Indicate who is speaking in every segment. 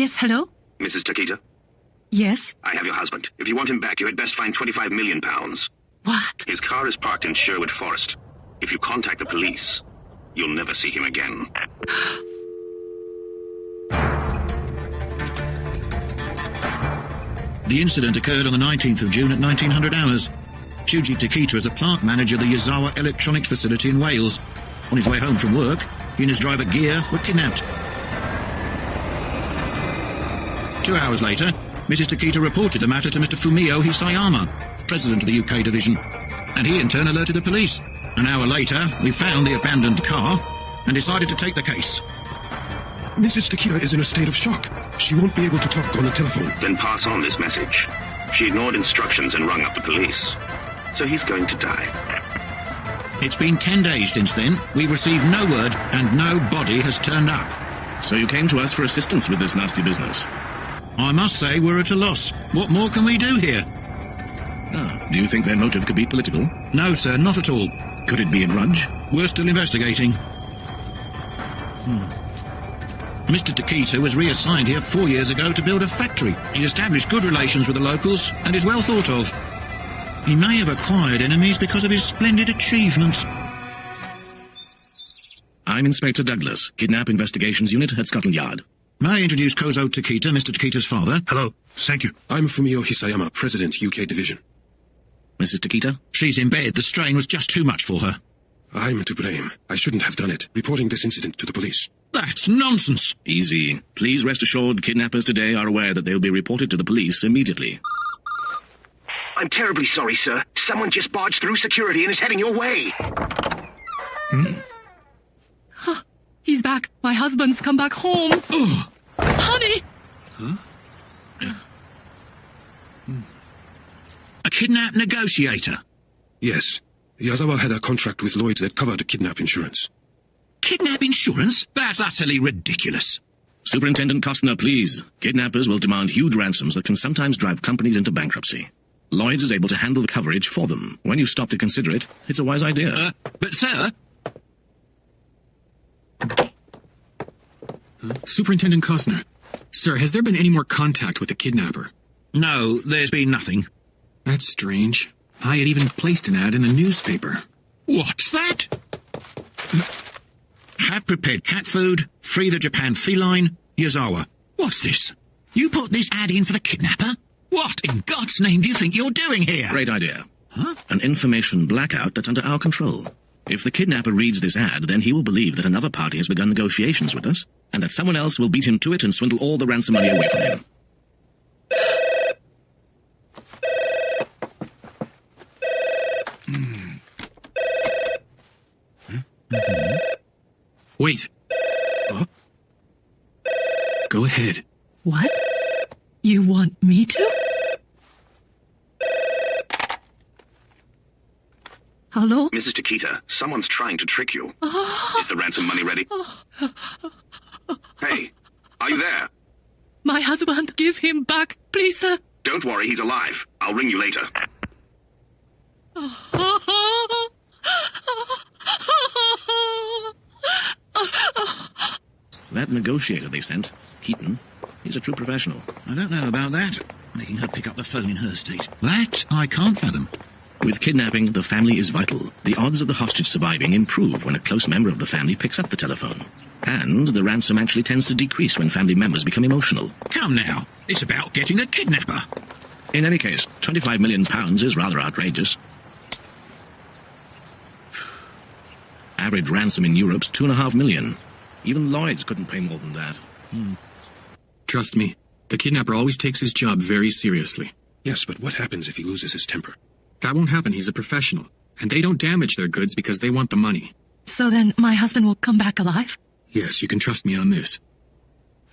Speaker 1: Yes, hello?
Speaker 2: Mrs. Takita?
Speaker 1: Yes?
Speaker 2: I have your husband. If you want him back, you had best find £25 million.
Speaker 1: What?
Speaker 2: His car is parked in Sherwood Forest. If you contact the police, you'll never see him again.
Speaker 3: The incident occurred on the 19th of June at 1900 hours. Shuji Takita is a plant manager of the Yazawa Electronics facility in Wales. On his way home from work, he and his driver Gia were kidnapped. 2 hours later, Mrs. Takita reported the matter to Mr. Fumio Hisayama, president of the UK division, and he in turn alerted the police. An hour later, we found the abandoned car and decided to take the case.
Speaker 4: Mrs. Takita is in a state of shock. She won't be able to talk on the telephone.
Speaker 2: Then pass on this message. She ignored instructions and rung up the police. So he's going to die.
Speaker 3: It's been 10 days since then. We've received no word and no body has turned up.
Speaker 5: So you came to us for assistance with this nasty business?
Speaker 3: I must say we're at a loss. What more can we do here?
Speaker 5: Do you think their motive could be political?
Speaker 3: No, sir, not at all.
Speaker 5: Could it be a grudge?
Speaker 3: We're still investigating. Mr. Takita was reassigned here 4 years ago to build a factory. He's established good relations with the locals and is well thought of. He may have acquired enemies because of his splendid achievements.
Speaker 5: I'm Inspector Douglas, Kidnap Investigations Unit at Scotland Yard.
Speaker 3: May I introduce Kozo Takita, Mr. Takita's father?
Speaker 4: Hello. Thank you. I'm Fumio Hisayama, President, UK Division.
Speaker 5: Mrs. Takita?
Speaker 3: She's in bed. The strain was just too much for her.
Speaker 4: I'm to blame. I shouldn't have done it, reporting this incident to the police.
Speaker 3: That's nonsense.
Speaker 5: Easy. Please rest assured kidnappers today are aware that they'll be reported to the police immediately.
Speaker 2: I'm terribly sorry, sir. Someone just barged through security and is heading your way.
Speaker 1: He's back. My husband's come back home. Honey!
Speaker 3: A kidnap negotiator?
Speaker 4: Yes. Yazawa had a contract with Lloyd's that covered kidnap insurance.
Speaker 3: Kidnap insurance? That's utterly ridiculous.
Speaker 5: Superintendent Costner, please. Kidnappers will demand huge ransoms that can sometimes drive companies into bankruptcy. Lloyd's is able to handle the coverage for them. When you stop to consider it, it's a wise idea.
Speaker 3: But, sir...
Speaker 6: Superintendent Costner. Sir, has there been any more contact with the kidnapper?
Speaker 3: No, there's been nothing.
Speaker 6: That's strange. I had even placed an ad in the newspaper.
Speaker 3: What's that? Have prepared cat food, free the Japan feline, Yazawa. What's this? You put this ad in for the kidnapper? What in God's name do you think you're doing here?
Speaker 5: Great idea. An information blackout that's under our control. If the kidnapper reads this ad, then he will believe that another party has begun negotiations with us, and that someone else will beat him to it and swindle all the ransom money away from him.
Speaker 6: Wait. Go ahead.
Speaker 1: What? You want me to? Hello?
Speaker 2: Mrs. Takita, someone's trying to trick you. Is the ransom money ready? Hey, are you there?
Speaker 1: My husband, give him back, please, sir.
Speaker 2: Don't worry, he's alive. I'll ring you later.
Speaker 5: That negotiator they sent, Keaton, he's a true professional.
Speaker 3: I don't know about that. Making her pick up the phone in her state. That I can't fathom.
Speaker 5: With kidnapping, the family is vital. The odds of the hostage surviving improve when a close member of the family picks up the telephone. And the ransom actually tends to decrease when family members become emotional.
Speaker 3: Come now, it's about getting the kidnapper.
Speaker 5: In any case, £25 million is rather outrageous. Average ransom in Europe's $2.5 million. Even Lloyd's couldn't pay more than that.
Speaker 6: Trust me, the kidnapper always takes his job very seriously.
Speaker 4: Yes, but what happens if he loses his temper?
Speaker 6: That won't happen. He's a professional. And they don't damage their goods because they want the money.
Speaker 1: So then my husband will come back alive?
Speaker 6: Yes, you can trust me on this.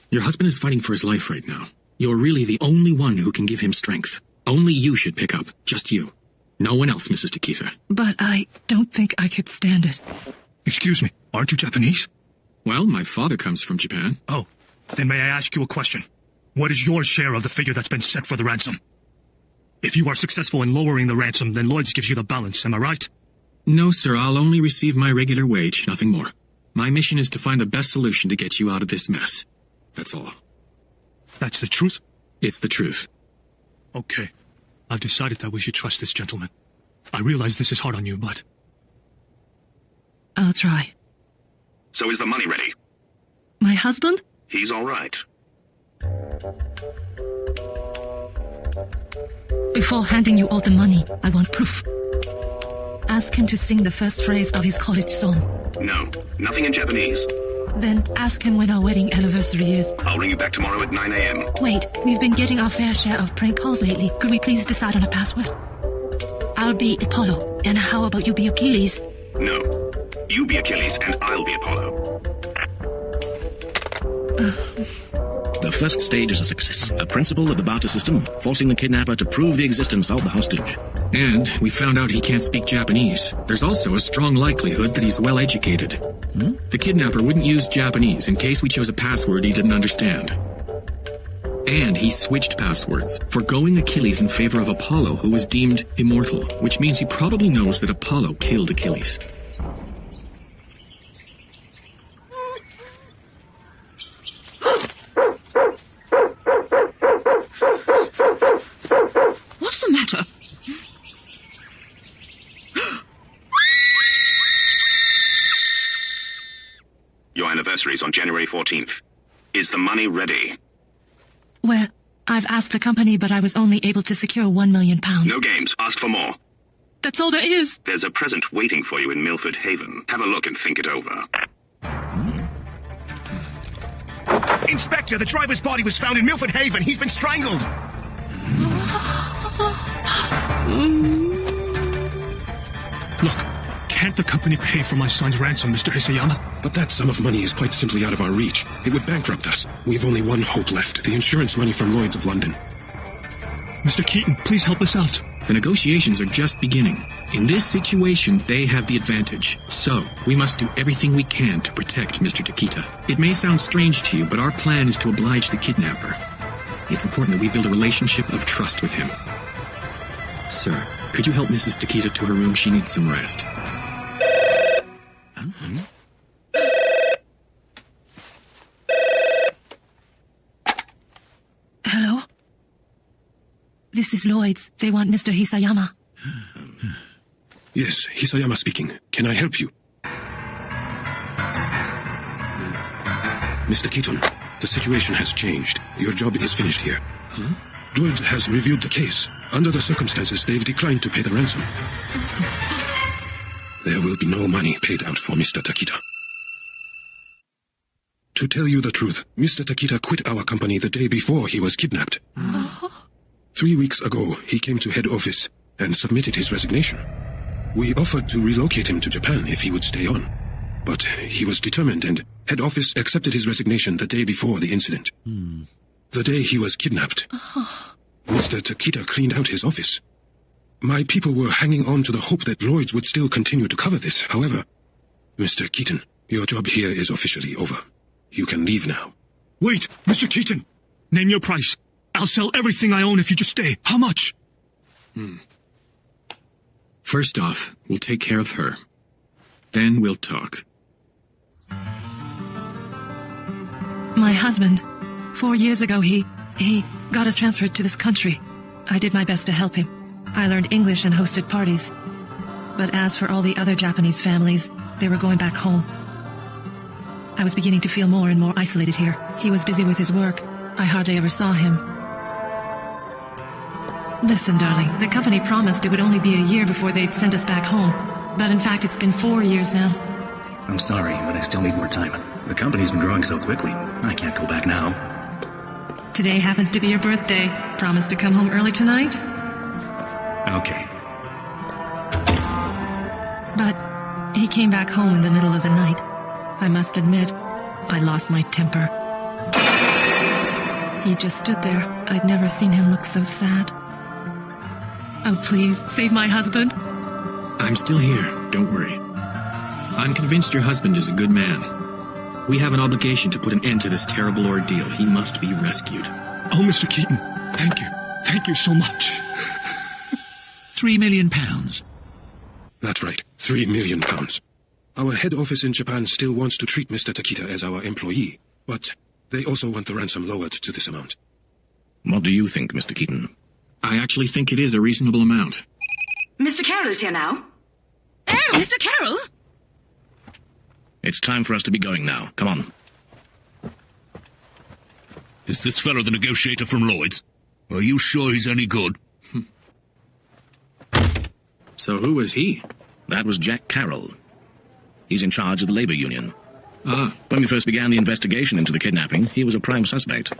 Speaker 6: Your husband is fighting for his life right now. You're really the only one who can give him strength. Only you should pick up. Just you. No one else, Mrs. Takita.
Speaker 1: But I don't think I could stand it.
Speaker 7: Excuse me, aren't you Japanese?
Speaker 6: Well, my father comes from Japan.
Speaker 7: Oh, then may I ask you a question? What is your share of the figure that's been set for the ransom? If you are successful in lowering the ransom, then Lloyd's gives you the balance, am I right?
Speaker 6: No, sir, I'll only receive my regular wage, nothing more. My mission is to find the best solution to get you out of this mess. That's all.
Speaker 7: That's the truth?
Speaker 6: It's the truth.
Speaker 7: Okay. I've decided that we should trust this gentleman. I realize this is hard on you, but...
Speaker 1: I'll try.
Speaker 2: So is the money ready?
Speaker 1: My husband?
Speaker 2: He's all right.
Speaker 1: Before handing you all the money, I want proof. Ask him to sing the first phrase of his college song.
Speaker 2: No, nothing in Japanese.
Speaker 1: Then ask him when our wedding anniversary is.
Speaker 2: I'll ring you back tomorrow at 9 a.m.
Speaker 1: Wait, we've been getting our fair share of prank calls lately. Could we please decide on a password? I'll be Apollo, and how about you be Achilles?
Speaker 2: No. You be Achilles, and I'll be Apollo.
Speaker 5: The first stage is a success. A principle of the barter system, forcing the kidnapper to prove the existence of the hostage.
Speaker 6: And we found out he can't speak Japanese. There's also a strong likelihood that he's well educated. The kidnapper wouldn't use Japanese in case we chose a password he didn't understand. And he switched passwords, forgoing Achilles in favor of Apollo, who was deemed immortal, which means he probably knows that Apollo killed Achilles.
Speaker 1: What's the matter?
Speaker 2: Your anniversary is on January 14th. Is the money ready?
Speaker 1: Well, I've asked the company, but I was only able to secure £1 million.
Speaker 2: No games. Ask for more.
Speaker 1: That's all there is.
Speaker 2: There's a present waiting for you in Milford Haven. Have a look and think it over.
Speaker 8: Inspector, the driver's body was found in Milford Haven. He's been strangled.
Speaker 7: Look, can't the company pay for my son's ransom, Mr. Isayama?
Speaker 4: But that sum of money is quite simply out of our reach. It would bankrupt us. We've only one hope left, the insurance money from Lloyd's of London.
Speaker 7: Mr. Keaton, please help us out.
Speaker 6: The negotiations are just beginning. In this situation, they have the advantage. So, we must do everything we can to protect Mr. Takita. It may sound strange to you, but our plan is to oblige the kidnapper. It's important that we build a relationship of trust with him. Sir, could you help Mrs. Takita to her room? She needs some rest.
Speaker 1: Hello? This is Lloyd's. They want Mr. Hisayama.
Speaker 4: Yes, Hisayama speaking. Can I help you? Mr. Keaton, the situation has changed. Your job is finished here. Lloyd has reviewed the case. Under the circumstances, they've declined to pay the ransom. There will be no money paid out for Mr. Takita. To tell you the truth, Mr. Takita quit our company the day before he was kidnapped. 3 weeks ago, he came to head office and submitted his resignation. We offered to relocate him to Japan if he would stay on. But he was determined, and head office accepted his resignation the day before the incident. The day he was kidnapped, Mr. Takita cleaned out his office. My people were hanging on to the hope that Lloyd's would still continue to cover this. However, Mr. Keaton, your job here is officially over. You can leave now.
Speaker 7: Wait, Mr. Keaton. Name your price. I'll sell everything I own if you just stay. How much?
Speaker 6: First off, we'll take care of her. Then we'll talk.
Speaker 1: My husband. 4 years ago, he got us transferred to this country. I did my best to help him. I learned English and hosted parties. But as for all the other Japanese families, they were going back home. I was beginning to feel more and more isolated here. He was busy with his work. I hardly ever saw him. Listen, darling, the company promised it would only be a year before they'd send us back home. But in fact, it's been 4 years now.
Speaker 9: I'm sorry, but I still need more time. The company's been growing so quickly. I can't go back now.
Speaker 1: Today happens to be your birthday. Promise to come home early tonight?
Speaker 9: Okay.
Speaker 1: But he came back home in the middle of the night. I must admit, I lost my temper. He just stood there. I'd never seen him look so sad. Oh, please, save my husband.
Speaker 6: I'm still here, don't worry. I'm convinced your husband is a good man. We have an obligation to put an end to this terrible ordeal. He must be rescued.
Speaker 7: Oh, Mr. Keaton, thank you. Thank you so much.
Speaker 3: £3 million.
Speaker 4: That's right, £3 million. Our head office in Japan still wants to treat Mr. Takita as our employee, but they also want the ransom lowered to this amount.
Speaker 5: What do you think, Mr. Keaton?
Speaker 6: I actually think it is a reasonable amount.
Speaker 10: Mr. Carroll is here now.
Speaker 1: Oh, Mr. Carroll!
Speaker 5: It's time for us to be going now. Come on.
Speaker 11: Is this fellow the negotiator from Lloyd's? Are you sure he's any good?
Speaker 6: So who was he?
Speaker 5: That was Jack Carroll. He's in charge of the labor union.
Speaker 6: Ah.
Speaker 5: When we first began the investigation into the kidnapping, he was a prime suspect.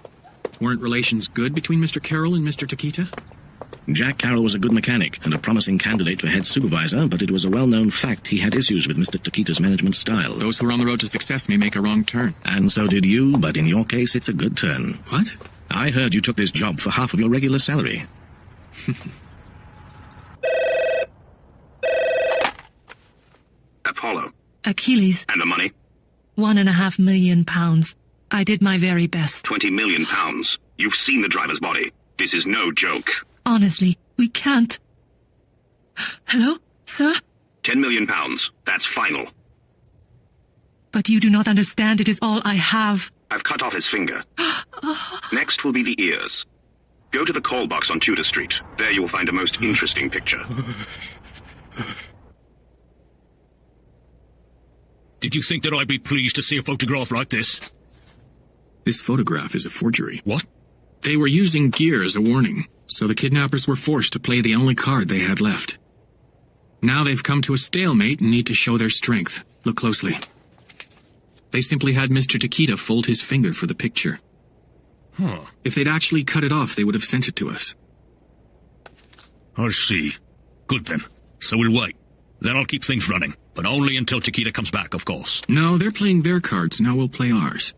Speaker 6: Weren't relations good between Mr. Carroll and Mr. Takita?
Speaker 5: Jack Carroll was a good mechanic and a promising candidate for head supervisor, but it was a well-known fact he had issues with Mr. Takita's management style.
Speaker 6: Those who are on the road to success may make a wrong turn.
Speaker 5: And so did you, but in your case, it's a good turn.
Speaker 6: What?
Speaker 5: I heard you took this job for half of your regular salary.
Speaker 2: Apollo.
Speaker 1: Achilles.
Speaker 2: And the money?
Speaker 1: £1.5 million. I did my very best.
Speaker 2: £20 million. You've seen the driver's body. This is no joke.
Speaker 1: Honestly, we can't. Hello, sir?
Speaker 2: £10 million. That's final.
Speaker 1: But you do not understand. It is all I have.
Speaker 2: I've cut off his finger. Next will be the ears. Go to the call box on Tudor Street. There you will find a most interesting picture.
Speaker 11: Did you think that I'd be pleased to see a photograph like this?
Speaker 6: This photograph is a forgery.
Speaker 11: What?
Speaker 6: They were using gear as a warning, so the kidnappers were forced to play the only card they had left. Now they've come to a stalemate and need to show their strength. Look closely. They simply had Mr. Takita fold his finger for the picture.
Speaker 11: Huh.
Speaker 6: If they'd actually cut it off, they would have sent it to us.
Speaker 11: I see. Good then. So we'll wait. Then I'll keep things running, but only until Takita comes back, of course.
Speaker 6: No, they're playing their cards. Now we'll play ours.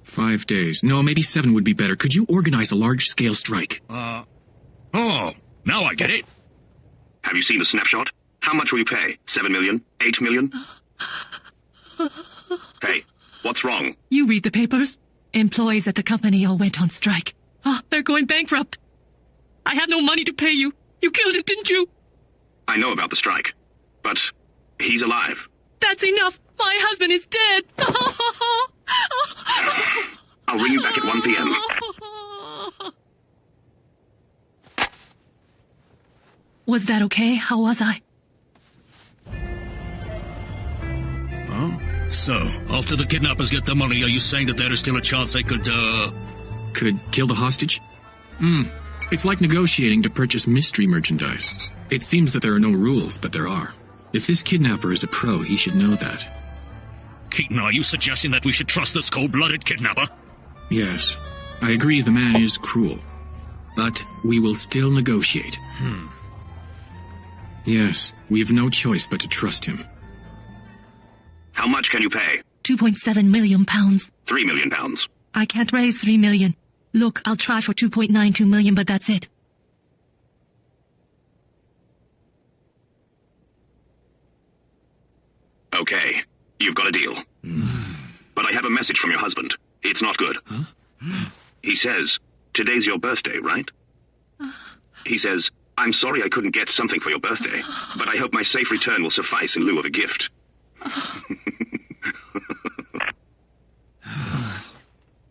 Speaker 6: 5 days. No, maybe 7 would be better. Could you organize a large-scale strike?
Speaker 11: Oh, now I get it.
Speaker 2: Have you seen the snapshot? How much will you pay? 7 million? 8 million? Hey, what's wrong?
Speaker 1: You read the papers? Employees at the company all went on strike. They're going bankrupt. I have no money to pay you. You killed him, didn't you?
Speaker 2: I know about the strike, but he's alive.
Speaker 1: That's enough. My husband is dead.
Speaker 2: I'll ring you back at 1 p.m.
Speaker 1: Was that okay? How was I?
Speaker 11: Oh? So, after the kidnappers get the money, are you saying that there is still a chance they could
Speaker 6: kill the hostage? It's like negotiating to purchase mystery merchandise. It seems that there are no rules, but there are. If this kidnapper is a pro, he should know that.
Speaker 11: Keaton, are you suggesting that we should trust this cold-blooded kidnapper?
Speaker 6: Yes. I agree the man is cruel. But we will still negotiate. Yes, we have no choice but to trust him.
Speaker 2: How much can you pay?
Speaker 1: £2.7 million.
Speaker 2: £3 million.
Speaker 1: I can't raise $3 million. Look, I'll try for $2.92 million, but that's it.
Speaker 2: Okay, you've got a deal. But I have a message from your husband. It's not good. He says, today's your birthday, right? He says, I'm sorry I couldn't get something for your birthday, but I hope my safe return will suffice in lieu of a gift.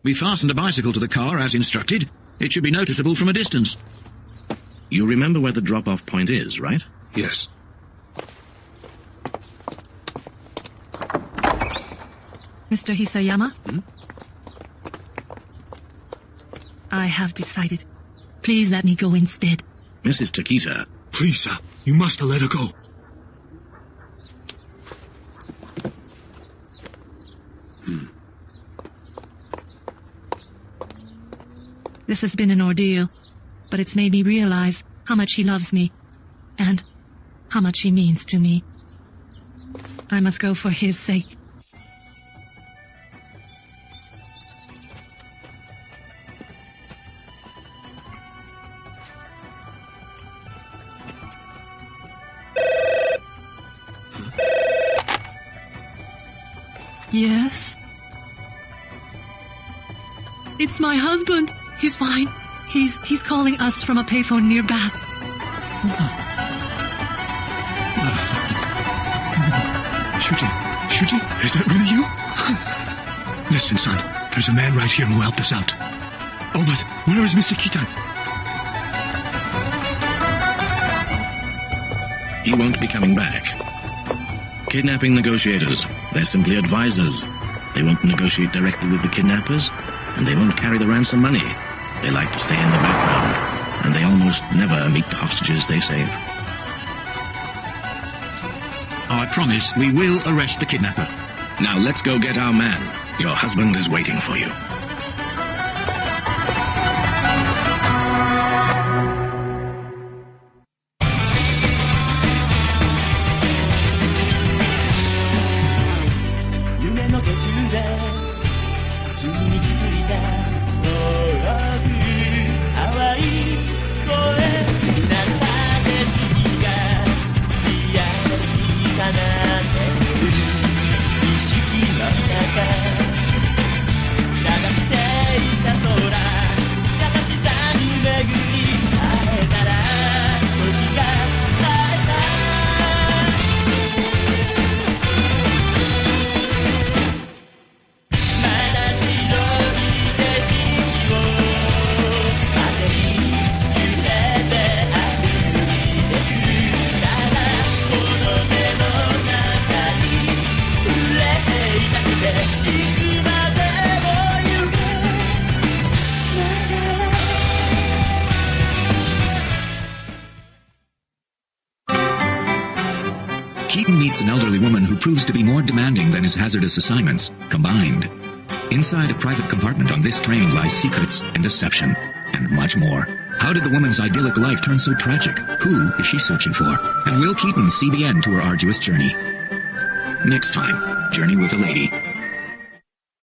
Speaker 3: We fastened a bicycle to the car as instructed. It should be noticeable from a distance.
Speaker 5: You remember where the drop-off point is, right?
Speaker 4: Yes.
Speaker 1: Mr. Hisayama? I have decided. Please let me go instead.
Speaker 5: Mrs. Takita.
Speaker 7: Please, sir. You must let her go.
Speaker 1: This has been an ordeal, but it's made me realize how much he loves me, and how much he means to me. I must go for his sake. Yes? It's my husband. He's fine. He's calling us from a payphone near Bath.
Speaker 7: Shuji, is that really you? Listen, son, there's a man right here who helped us out. Oh, but where is Mr. Keaton?
Speaker 5: He won't be coming back. Kidnapping negotiators. They're simply advisors. They won't negotiate directly with the kidnappers, and they won't carry the ransom money. They like to stay in the background, and they almost never meet the hostages they save.
Speaker 3: I promise we will arrest the kidnapper.
Speaker 5: Now let's go get our man. Your husband is waiting for you.
Speaker 12: Keaton meets an elderly woman who proves to be more demanding than his hazardous assignments combined. Inside a private compartment on this train lies secrets and deception, and much more. How did the woman's idyllic life turn so tragic? Who is she searching for? And will Keaton see the end to her arduous journey? Next time, Journey with a Lady.